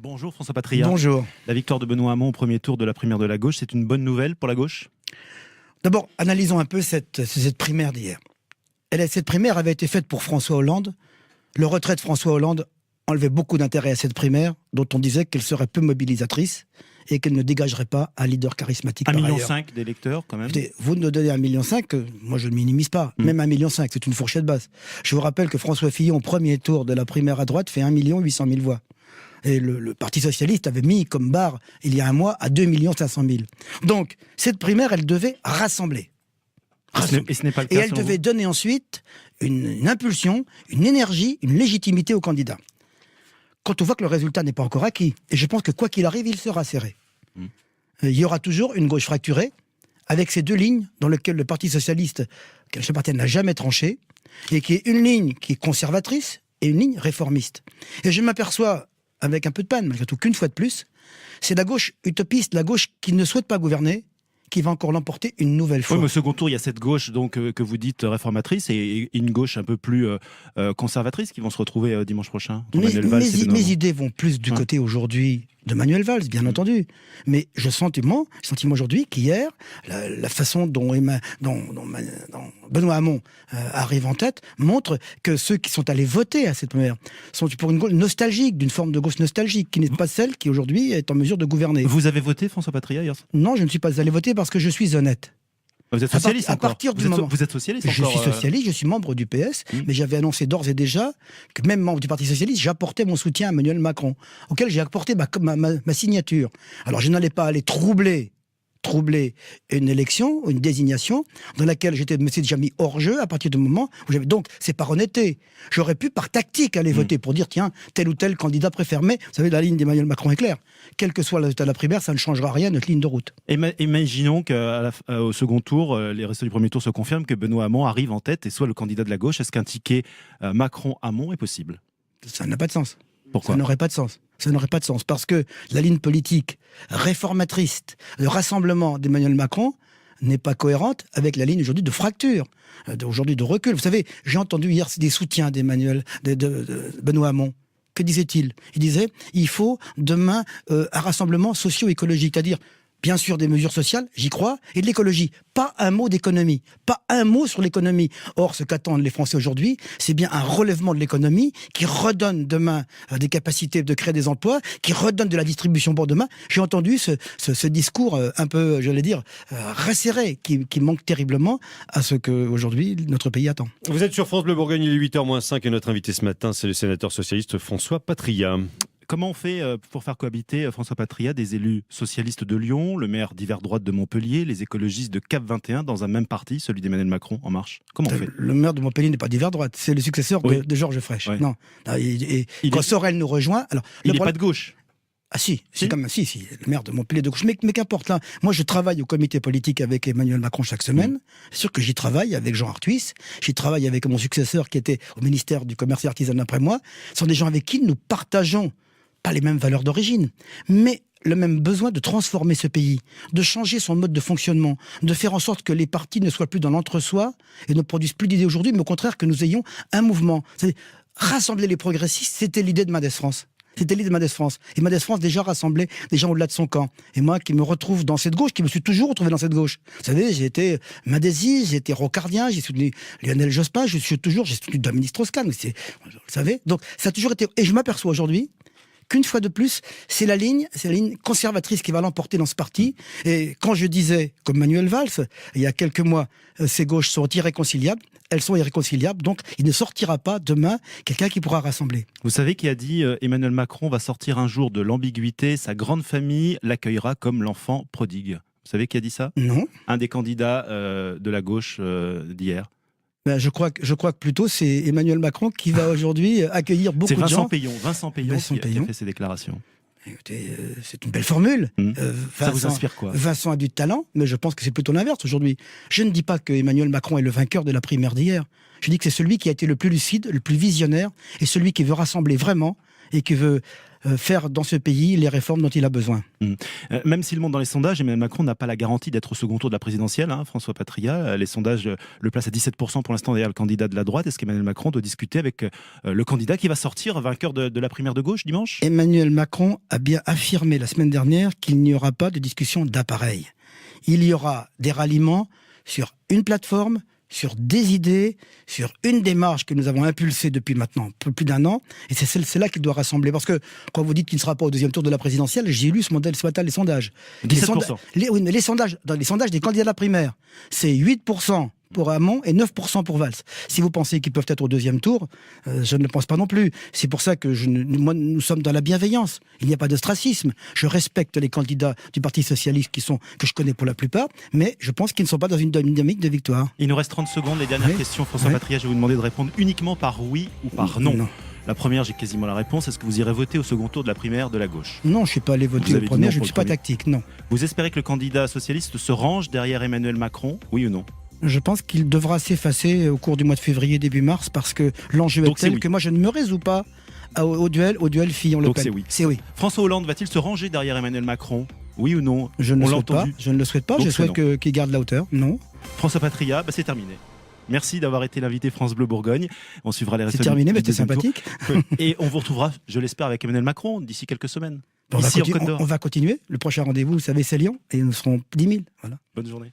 Bonjour François Patria. Bonjour. La victoire de Benoît Hamon au premier tour de la primaire de la gauche, c'est une bonne nouvelle pour la gauche ? D'abord, analysons un peu cette primaire d'hier. Cette primaire avait été faite pour François Hollande. Le retrait de François Hollande enlevait beaucoup d'intérêt à cette primaire, dont on disait qu'elle serait peu mobilisatrice et qu'elle ne dégagerait pas un leader charismatique. 1,5 million d'électeurs quand même. Écoutez, vous nous donnez 1,5 million, moi je ne minimise pas. Même 1,5 million, c'est une fourchette basse. Je vous rappelle que François Fillon, au premier tour de la primaire à droite, fait 1,8 million voix. Et le Parti Socialiste avait mis comme barre, il y a un mois, à 2,5 million. Donc, cette primaire, elle devait rassembler. Et ce n'est pas le Et cas. elle devait donner ensuite une impulsion, une énergie, une légitimité au candidat. Quand on voit que le résultat n'est pas encore acquis, et je pense que quoi qu'il arrive, il sera serré. Il y aura toujours une gauche fracturée, avec ces deux lignes dans lesquelles le Parti Socialiste, auquel je n'appartiens, n'a jamais tranché, et qui est une ligne qui est conservatrice et une ligne réformiste. Et je m'aperçois, avec un peu de peine, malgré tout, qu'une fois de plus, c'est la gauche utopiste, la gauche qui ne souhaite pas gouverner, qui va encore l'emporter une nouvelle fois. Oui, mais au second tour, il y a cette gauche donc, que vous dites réformatrice et une gauche un peu plus conservatrice qui vont se retrouver dimanche prochain. Mes idées vont plus du côté aujourd'hui de Manuel Valls, bien entendu. Mais je sentiment aujourd'hui qu'hier, la façon dont Benoît Hamon arrive en tête montre que ceux qui sont allés voter à cette première sont pour une gauche nostalgique, d'une forme de gauche nostalgique, qui n'est pas celle qui aujourd'hui est en mesure de gouverner. Vous avez voté, François Patria, hier ? Non, je ne suis pas allé voter parce que je suis honnête. Vous êtes socialiste à partir du moment... Vous êtes socialiste encore, Je suis socialiste, je suis membre du PS, mais j'avais annoncé d'ores et déjà que même membre du Parti Socialiste, j'apportais mon soutien à Emmanuel Macron, auquel j'ai apporté ma signature. Alors je n'allais pas aller troubler une élection, une désignation, dans laquelle j'étais déjà mis hors jeu à partir du moment où j'avais... Donc, c'est par honnêteté. J'aurais pu, par tactique, aller voter pour dire, tiens, tel ou tel candidat préfère. Mais, vous savez, la ligne d'Emmanuel Macron est claire. Quel que soit le résultat de la primaire, ça ne changera rien à notre ligne de route. Imaginons qu'au second tour, les résultats du premier tour se confirment, que Benoît Hamon arrive en tête et soit le candidat de la gauche. Est-ce qu'un ticket Macron-Hamon est possible ? Ça n'a pas de sens. Pourquoi ? Ça n'aurait pas de sens. Ça n'aurait pas de sens parce que la ligne politique réformatrice, le rassemblement d'Emmanuel Macron n'est pas cohérente avec la ligne aujourd'hui de fracture, aujourd'hui de recul. Vous savez, j'ai entendu hier des soutiens de Benoît Hamon. Que disait-il ? Il disait, il faut demain un rassemblement socio-écologique, c'est-à-dire bien sûr des mesures sociales, j'y crois, et de l'écologie. Pas un mot d'économie, pas un mot sur l'économie. Or, ce qu'attendent les Français aujourd'hui, c'est bien un relèvement de l'économie qui redonne demain des capacités de créer des emplois, qui redonne de la distribution pour demain. J'ai entendu ce discours un peu, j'allais dire, resserré, qui manque terriblement à ce qu'aujourd'hui notre pays attend. Vous êtes sur France Bleu Bourgogne, il est 8h-5 et notre invité ce matin, c'est le sénateur socialiste François Patria. Comment on fait pour faire cohabiter François Patria des élus socialistes de Lyon, le maire d'hiver droite de Montpellier, les écologistes de Cap 21 dans un même parti, celui d'Emmanuel Macron En Marche ? Comment on fait ? Le maire de Montpellier n'est pas d'hiver droite, c'est le successeur de Georges Frêche. Oui. Non. Quand Sorel nous rejoint... Alors, il n'est pas de gauche. Ah si, c'est comme si, le maire de Montpellier de gauche. Mais qu'importe, là. Moi, je travaille au comité politique avec Emmanuel Macron chaque semaine. C'est sûr que j'y travaille avec Jean Arthuis. J'y travaille avec mon successeur qui était au ministère du Commerce et Artisanat après moi. Ce sont des gens avec qui nous partageons pas les mêmes valeurs d'origine, mais le même besoin de transformer ce pays, de changer son mode de fonctionnement, de faire en sorte que les partis ne soient plus dans l'entre-soi et ne produisent plus d'idées aujourd'hui, mais au contraire que nous ayons un mouvement. Rassembler les progressistes, c'était l'idée de Mendès France. C'était l'idée de Mendès France. Et Mendès France déjà rassemblait des gens au-delà de son camp. Et moi qui me retrouve dans cette gauche, qui me suis toujours retrouvé dans cette gauche. Vous savez, j'ai été mendésiste, j'ai été rocardien, j'ai soutenu Lionel Jospin, j'ai soutenu Dominique Strauss-Kahn. Vous savez, donc ça a toujours été... Et je m'aperçois aujourd'hui qu'une fois de plus, c'est la ligne conservatrice qui va l'emporter dans ce parti. Et quand je disais, comme Manuel Valls, il y a quelques mois, ces gauches sont irréconciliables, elles sont irréconciliables, donc il ne sortira pas demain quelqu'un qui pourra rassembler. Vous savez qui a dit Emmanuel Macron va sortir un jour de l'ambiguïté, sa grande famille l'accueillera comme l'enfant prodigue. Vous savez qui a dit ça ? Non. Un des candidats de la gauche d'hier. Ben, je crois que plutôt c'est Emmanuel Macron qui va aujourd'hui accueillir beaucoup de gens. C'est Vincent Payon qui a fait ces déclarations. Écoutez, c'est une belle formule. Ça vous inspire quoi ? Vincent a du talent, mais je pense que c'est plutôt l'inverse aujourd'hui. Je ne dis pas que Emmanuel Macron est le vainqueur de la primaire d'hier. Je dis que c'est celui qui a été le plus lucide, le plus visionnaire, et celui qui veut rassembler vraiment, et qui veut faire dans ce pays les réformes dont il a besoin. Même s'il monte dans les sondages, Emmanuel Macron n'a pas la garantie d'être au second tour de la présidentielle, hein, François Patria. Les sondages le placent à 17% pour l'instant derrière le candidat de la droite. Est-ce qu'Emmanuel Macron doit discuter avec le candidat qui va sortir vainqueur de la primaire de gauche dimanche ? Emmanuel Macron a bien affirmé la semaine dernière qu'il n'y aura pas de discussion d'appareil. Il y aura des ralliements sur une plateforme, sur des idées, sur une démarche que nous avons impulsée depuis maintenant plus d'un an, et c'est celle-là qu'il doit rassembler. Parce que quand vous dites qu'il ne sera pas au deuxième tour de la présidentielle, j'ai lu ce matin les sondages. 17%. Les sondages, dans les sondages des candidats de la primaire, c'est 8% pour Hamon et 9% pour Valls. Si vous pensez qu'ils peuvent être au deuxième tour, je ne le pense pas non plus. C'est pour ça que nous sommes dans la bienveillance. Il n'y a pas d'ostracisme. Je respecte les candidats du Parti Socialiste que je connais pour la plupart, mais je pense qu'ils ne sont pas dans une dynamique de victoire. Il nous reste 30 secondes. Les dernières questions, François Patria, je vais vous demander de répondre uniquement par oui ou par non. La première, j'ai quasiment la réponse. Est-ce que vous irez voter au second tour de la primaire de la gauche ? Non, je ne suis pas allé voter au premier, je ne suis pas tactique, non. Vous espérez que le candidat socialiste se range derrière Emmanuel Macron, oui ou non ? Je pense qu'il devra s'effacer au cours du mois de février, début mars, parce que l'enjeu est tel que moi je ne me résous pas au duel Fillon-Le Pen. C'est oui. François Hollande va-t-il se ranger derrière Emmanuel Macron ? Oui ou non ? Je ne le souhaite pas. Je ne le souhaite pas. Je souhaite qu'il garde la hauteur. Non. François Patria, c'est terminé. Merci d'avoir été l'invité France Bleu Bourgogne. On suivra les résultats. C'est terminé, mais c'était sympathique. Et on vous retrouvera, je l'espère, avec Emmanuel Macron d'ici quelques semaines. On va continuer. Le prochain rendez-vous, vous savez, c'est Lyon. Et nous serons 10 000. Voilà. Bonne journée.